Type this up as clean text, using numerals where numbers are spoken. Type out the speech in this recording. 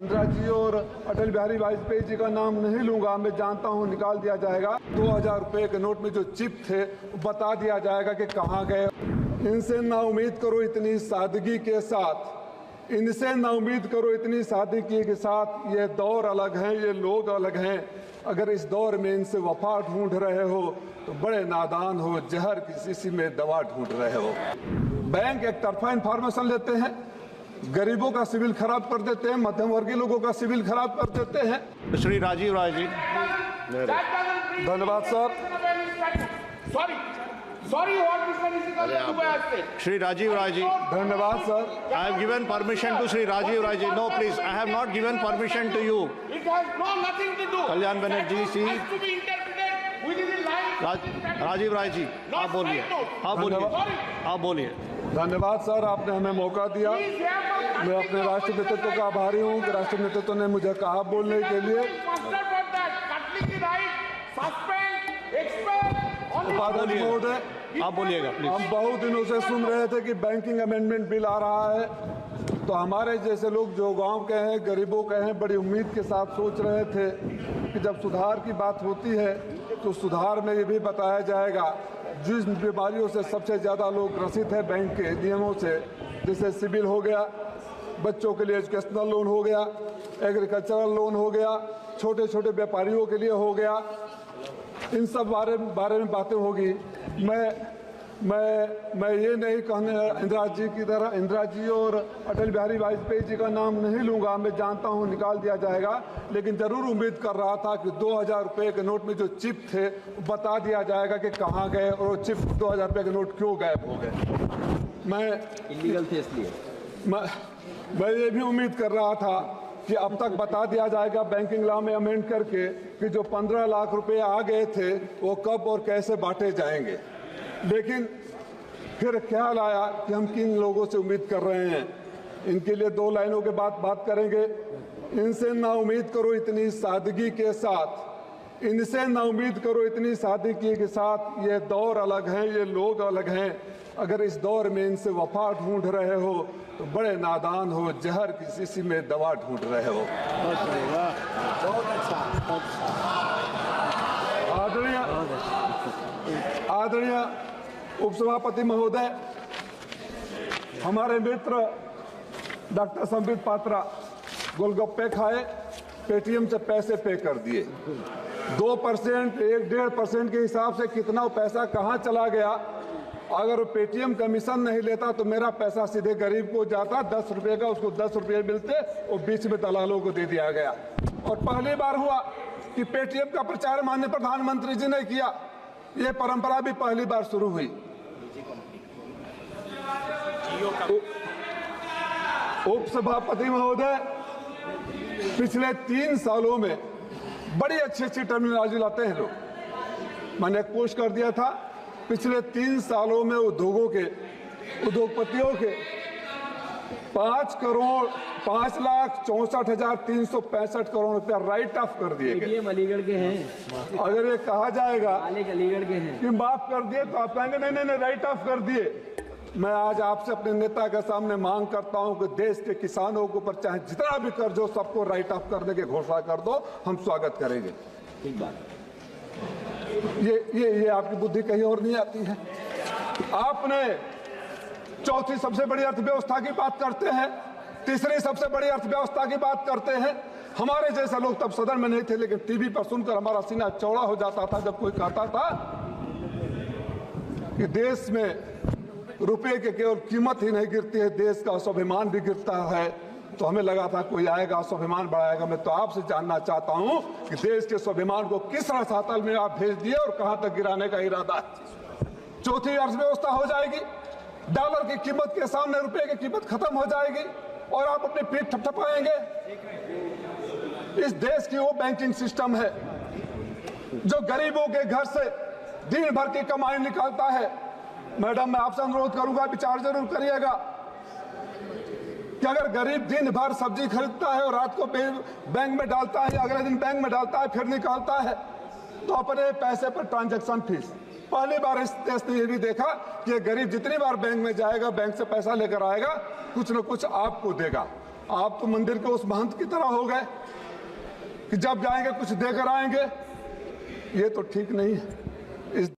इंदिरा जी और अटल बिहारी वाजपेयी जी का नाम नहीं लूंगा, मैं जानता हूं निकाल दिया जाएगा। 2000 रुपए के नोट में जो चिप थे बता दिया जाएगा कि कहां गए। इनसे ना उम्मीद करो इतनी सादगी के साथ, इनसे ना उम्मीद करो इतनी सादगी के साथ। ये दौर अलग हैं, ये लोग अलग हैं। अगर इस दौर में इनसे वफा ढूंढ रहे हो तो बड़े नादान हो, जहर की शीशी में दवा ढूंढ रहे हो। बैंक एक तरफा इन्फॉर्मेशन लेते हैं, गरीबों का सिविल खराब कर देते हैं, मध्यम वर्गीय लोगों का सिविल खराब कर देते हैं। श्री राजीव राय जी। धन्यवाद सर। श्री राजीव राय जी। धन्यवाद sir. I have given permission to Shri Rajiv Rai ji. No, please. I have not given permission to you. It has nothing to do. Kalyan Banerjee, see. It has to be interpreted within the line. Rajeev Rai ji, आप बोलिए। आप बोलिए। आप बोलिए। धन्यवाद sir, आपने हमें मौका दिया। मैं अपने राष्ट्रीय नेतृत्व का आभारी हूँ कि राष्ट्रीय नेतृत्व ने मुझे कहा बोलने के लिए। उपाध्यक्ष महोदय, आप बोलिएगा प्लीज। हम बहुत दिनों से सुन रहे थे कि बैंकिंग अमेंडमेंट बिल आ रहा है, तो हमारे जैसे लोग जो गांव के हैं, गरीबों के हैं, बड़ी उम्मीद के साथ सोच रहे थे कि जब सुधार की बात होती है तो सुधार में ये भी बताया जाएगा जिस बीमारियों से सबसे ज़्यादा लोग ग्रसित हैं बैंक के नियमों से, जैसे सिविल हो गया, बच्चों के लिए एजुकेशनल लोन हो गया, एग्रीकल्चरल लोन हो गया, छोटे छोटे व्यापारियों के लिए हो गया, इन सब बारे में बातें होगी। मैं ये नहीं कहने इंदिरा जी की तरह, इंदिरा जी और अटल बिहारी वाजपेयी जी का नाम नहीं लूंगा, मैं जानता हूं निकाल दिया जाएगा, लेकिन जरूर उम्मीद कर रहा था कि 2000 रुपए के नोट में जो चिप थे बता दिया जाएगा कि कहां गए और वो चिप 2000 रुपए के नोट क्यों गायब हो गए। मैं इलीगल थे इसलिए मैं ये भी उम्मीद कर रहा था कि अब तक बता दिया जाएगा बैंकिंग लॉ में अमेंड करके कि जो 15 लाख रुपए आ गए थे वो कब और कैसे बांटे जाएंगे। लेकिन फिर ख्याल आया कि हम किन लोगों से उम्मीद कर रहे हैं, इनके लिए 2 लाइनों के बाद बात करेंगे। इनसे ना उम्मीद करो इतनी सादगी के साथ, इनसे ना उम्मीद करो इतनी सादगी के साथ। ये दौर अलग हैं, ये लोग अलग हैं। अगर इस दौर में इनसे वफा ढूंढ रहे हो तो बड़े नादान हो, जहर की शीशी में दवा ढूंढ रहे हो। आदरणीय उपसभापति महोदय, हमारे मित्र डॉक्टर संबित पात्रा गोलगप्पे खाए, पेटीएम से पैसे पे कर दिए। 2%, 1-1.5% के हिसाब से कितना पैसा कहां चला गया। अगर वो पेटीएम कमीशन नहीं लेता तो मेरा पैसा सीधे गरीब को जाता, 10 रुपये का उसको 10 रुपये मिलते और बीच में दलालों को दे दिया गया। और पहली बार हुआ कि पेटीएम का प्रचार माननीय प्रधानमंत्री जी ने किया, ये परंपरा भी पहली बार शुरू हुई। उपसभापति महोदय, पिछले 3 सालों में बड़ी अच्छी टर्मिनोलॉजी लाते हैं लोग। मैंने एक पोस्ट कर दिया था, पिछले 3 सालों में उद्योगपतियों के 5,64,365 करोड़ रुपया राइट ऑफ कर दिए गए। अलीगढ़ के हैं। अगर ये कहा जाएगा अलीगढ़ के हैं कि माफ कर दिए तो आप कहेंगे नहीं राइट ऑफ कर दिए। मैं आज आपसे अपने नेता के सामने मांग करता हूं कि देश के किसानों के ऊपर चाहे जितना भी कर्ज हो सबको राइट ऑफ करने की घोषणा कर दो, हम स्वागत करेंगे। ठीक बात। ये आपकी बुद्धि कहीं और नहीं आती है। आपने चौथी सबसे बड़ी अर्थव्यवस्था की बात करते हैं, तीसरी सबसे बड़ी अर्थव्यवस्था की बात करते हैं। हमारे जैसे लोग तब सदन में नहीं थे, लेकिन टीवी पर सुनकर हमारा सीना चौड़ा हो जाता था जब कोई कहता था कि देश में रुपए की केवल कीमत ही नहीं गिरती है, देश का स्वाभिमान भी गिरता है। तो हमें लगा था कोई आएगा स्वाभिमान बढ़ाएगा। मैं तो आपसे जानना चाहता हूं कि देश के स्वाभिमान को किस रसातल में आप भेज दिए और कहां तक गिराने का इरादा है। चौथी अर्थव्यवस्था हो जाएगी, डॉलर की कीमत के सामने रुपए की कीमत खत्म हो जाएगी और आप अपनी पीठ थपथपाएंगे। इस देश की वो बैंकिंग सिस्टम है जो गरीबों के घर से दिन भर की कमाई निकालता है। मैडम, मैं आपसे अनुरोध करूंगा, विचार जरूर करिएगा कि अगर गरीब दिन भर सब्जी खरीदता है और रात को बैंक में डालता है, अगले दिन बैंक में डालता है, फिर निकालता है, तो अपने पैसे पर ट्रांजैक्शन फीस। पहली बार इस देश ने यह भी देखा कि गरीब जितनी बार बैंक में जाएगा, बैंक से पैसा लेकर आएगा, कुछ न कुछ आपको देगा। आप तो मंदिर के उस महंत की तरह हो गए कि जब जाएंगे कुछ देकर आएंगे। ये तो ठीक नहीं है।